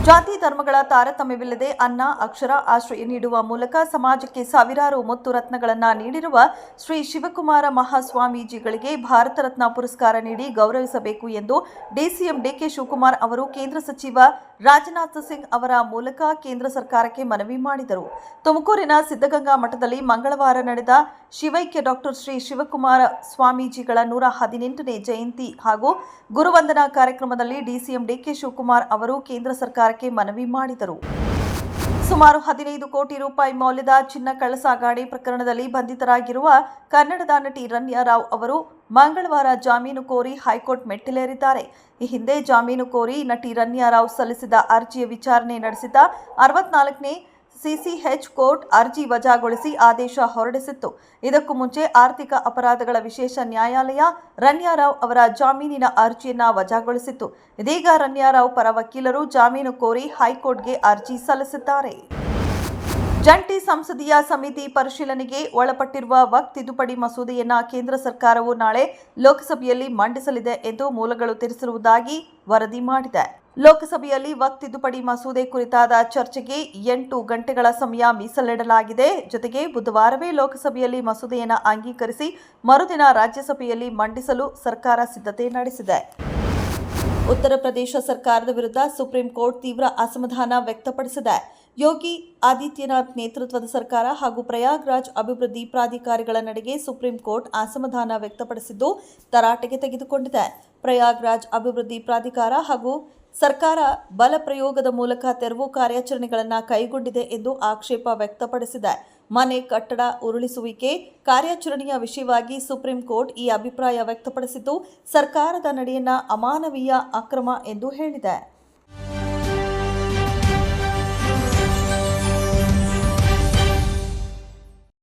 ಜಾತಿ ಧರ್ಮಗಳ ತಾರತಮ್ಯವಿಲ್ಲದೆ ಅನ್ನ ಅಕ್ಷರ ಆಶ್ರಯ ನೀಡುವ ಮೂಲಕ ಸಮಾಜಕ್ಕೆ ಸಾವಿರಾರು ಮುತ್ತು ರತ್ನಗಳನ್ನು ನೀಡಿರುವ ಶ್ರೀ ಶಿವಕುಮಾರ ಮಹಾಸ್ವಾಮೀಜಿಗಳಿಗೆ ಭಾರತ ರತ್ನ ಪುರಸ್ಕಾರ ನೀಡಿ ಗೌರವಿಸಬೇಕು ಎಂದು ಡಿಸಿಎಂ ಡಿಕೆ ಶಿವಕುಮಾರ್ ಅವರು ಕೇಂದ್ರ ಸಚಿವ ರಾಜನಾಥ್ ಸಿಂಗ್ ಅವರ ಮೂಲಕ ಕೇಂದ್ರ ಸರ್ಕಾರಕ್ಕೆ ಮನವಿ ಮಾಡಿದರು. ತುಮಕೂರಿನ ಸಿದ್ಧಗಂಗಾ ಮಠದಲ್ಲಿ ಮಂಗಳವಾರ ನಡೆದ ಶಿವೈಕ್ಯ ಡಾಕ್ಟರ್ ಶ್ರೀ ಶಿವಕುಮಾರ ಸ್ವಾಮೀಜಿಗಳ 118ನೇ ಜಯಂತಿ ಹಾಗೂ ಗುರುವಂದನಾ ಕಾರ್ಯಕ್ರಮದಲ್ಲಿ ಡಿಸಿಎಂ ಡಿಕೆ ಶಿವಕುಮಾರ್ ಅವರು ಕೇಂದ್ರ ಸರ್ಕಾರಕ್ಕೆ ಮನವಿ ಮಾಡಿದರು. ಸುಮಾರು 15 ಕೋಟಿ ರೂಪಾಯಿ ಮೌಲ್ಯದ ಚಿನ್ನ ಕಳ್ಳಸಾಗಣೆ ಪ್ರಕರಣದಲ್ಲಿ ಬಂಧಿತರಾಗಿರುವ ಕನ್ನಡದ ನಟಿ ರನ್ಯಾ ರಾವ್ ಅವರು ಮಂಗಳವಾರ ಜಾಮೀನು ಕೋರಿ ಹೈಕೋರ್ಟ್ ಮೆಟ್ಟಿಲೇರಿದ್ದಾರೆ. ಈ ಹಿಂದೆ ಜಾಮೀನು ಕೋರಿ ನಟಿ ರನ್ಯಾ ರಾವ್ ಸಲ್ಲಿಸಿದ ಅರ್ಜಿಯ ವಿಚಾರಣೆ ನಡೆಸಿದ 64ನೇ ಸಿಸಿಎಚ್ ಕೋರ್ಟ್ ಅರ್ಜಿ ವಜಾಗೊಳಿಸಿ ಆದೇಶ ಹೊರಡಿಸಿತ್ತು. ಇದಕ್ಕೂ ಮುಂಚೆ ಆರ್ಥಿಕ ಅಪರಾಧಗಳ ವಿಶೇಷ ನ್ಯಾಯಾಲಯ ರನ್ಯಾ ರಾವ್ ಅವರ ಜಾಮೀನಿನ ಅರ್ಜಿಯನ್ನು ವಜಾಗೊಳಿಸಿತ್ತು. ಇದೀಗ ರನ್ಯಾ ರಾವ್ ಪರ ವಕೀಲರು ಜಾಮೀನು ಕೋರಿ ಹೈಕೋರ್ಟ್ಗೆ ಅರ್ಜಿ ಸಲ್ಲಿಸಿದ್ದಾರೆ. ಜಂಟಿ ಸಂಸದೀಯ ಸಮಿತಿ ಪರಿಶೀಲನೆಗೆ ಒಳಪಟ್ಟಿರುವ ವಕ್ಫ್ ತಿದ್ದುಪಡಿ ಮಸೂದೆಯನ್ನು ಕೇಂದ್ರ ಸರ್ಕಾರವು ನಾಳೆ ಲೋಕಸಭೆಯಲ್ಲಿ ಮಂಡಿಸಲಿದೆ ಎಂದು ಮೂಲಗಳು ತಿಳಿಸಿರುವುದಾಗಿ ವರದಿ ಮಾಡಿದೆ. ಲೋಕಸಭೆಯಲ್ಲಿ ವಕ್ಫ್ ತಿದ್ದುಪಡಿ ಮಸೂದೆ ಕುರಿತಾದ ಚರ್ಚೆಗೆ 8 ಗಂಟೆಗಳ ಸಮಯ ಮೀಸಲಿಡಲಾಗಿದೆ. ಜೊತೆಗೆ ಬುಧವಾರವೇ ಲೋಕಸಭೆಯಲ್ಲಿ ಮಸೂದೆಯನ್ನು ಅಂಗೀಕರಿಸಿ ಮರುದಿನ ರಾಜ್ಯಸಭೆಯಲ್ಲಿ ಮಂಡಿಸಲು ಸರ್ಕಾರ ಸಿದ್ಧತೆ ನಡೆಸಿದೆ. ಉತ್ತರ ಪ್ರದೇಶ ಸರ್ಕಾರದ ವಿರುದ್ಧ ಸುಪ್ರೀಂ ಕೋರ್ಟ್ ತೀವ್ರ ಅಸಮಾಧಾನ ವ್ಯಕ್ತಪಡಿಸಿದೆ. ಯೋಗಿ ಆದಿತ್ಯನಾಥ್ ನೇತೃತ್ವದ ಸರ್ಕಾರ ಹಾಗೂ ಪ್ರಯಾಗ್ರಾಜ್ ಅಭಿವೃದ್ಧಿ ಪ್ರಾಧಿಕಾರಿಗಳ ನಡೆಗೆ ಸುಪ್ರೀಂ ಕೋರ್ಟ್ ಅಸಮಾಧಾನ ವ್ಯಕ್ತಪಡಿಸಿದ್ದು ತರಾಟೆಗೆ ತೆಗೆದುಕೊಂಡಿದೆ. ಪ್ರಯಾಗ್ರಾಜ್ ಅಭಿವೃದ್ಧಿ ಪ್ರಾಧಿಕಾರ ಹಾಗೂ ಸರ್ಕಾರ ಬಲ ಪ್ರಯೋಗದ ಮೂಲಕ ತೆರವು ಕಾರ್ಯಾಚರಣೆಗಳನ್ನು ಕೈಗೊಂಡಿದೆ ಎಂದು ಆಕ್ಷೇಪ ವ್ಯಕ್ತಪಡಿಸಿದೆ. ಮನೆ ಕಟ್ಟಡ ಉರುಳಿಸುವಿಕೆ ಕಾರ್ಯಾಚರಣೆಯ ವಿಷಯವಾಗಿ ಸುಪ್ರೀಂ ಕೋರ್ಟ್ ಈ ಅಭಿಪ್ರಾಯ ವ್ಯಕ್ತಪಡಿಸಿದ್ದು ಸರ್ಕಾರದ ನಡೆಯನ್ನ ಅಮಾನವೀಯ ಅಕ್ರಮ ಎಂದು ಹೇಳಿದೆ.